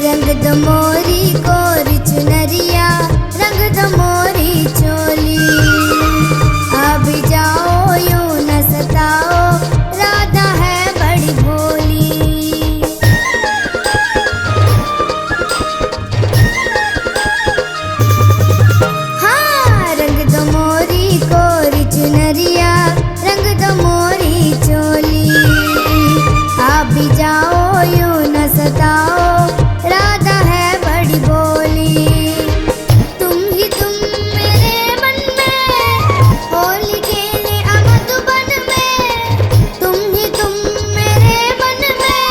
रंग दो मोरी कोरी चुनरिया, रंग दो मोरी चोली। अब जाओ यूं न सताओ, राधा है बड़ी भोली। हाँ, रंग दो मोरी कोरी चुनरिया, रंग दो मोरी चोली। अब जाओ यूं न सताओ, राधा है बड़ी भोली। तुम ही तुम मेरे मन में होली खेले मधुबन में। तुम ही तुम मेरे मन में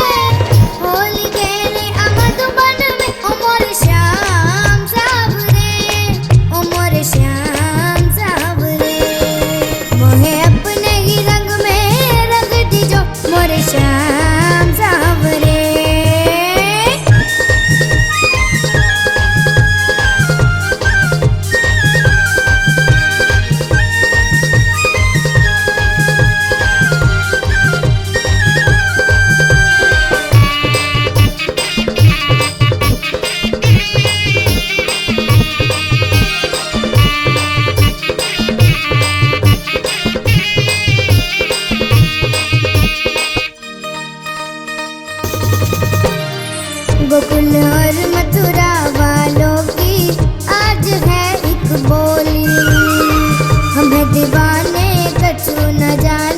होली खेले मधुबन में। ओ मोरे श्याम सावरे, ओ मोरे श्याम सावरे। मोहे अपने ही रंग में रंग दीजो मोरे श्याम सावरे। गोकुल और मथुरा वालों की आज है एक बोली। हमें दीवाने कछु न जाने।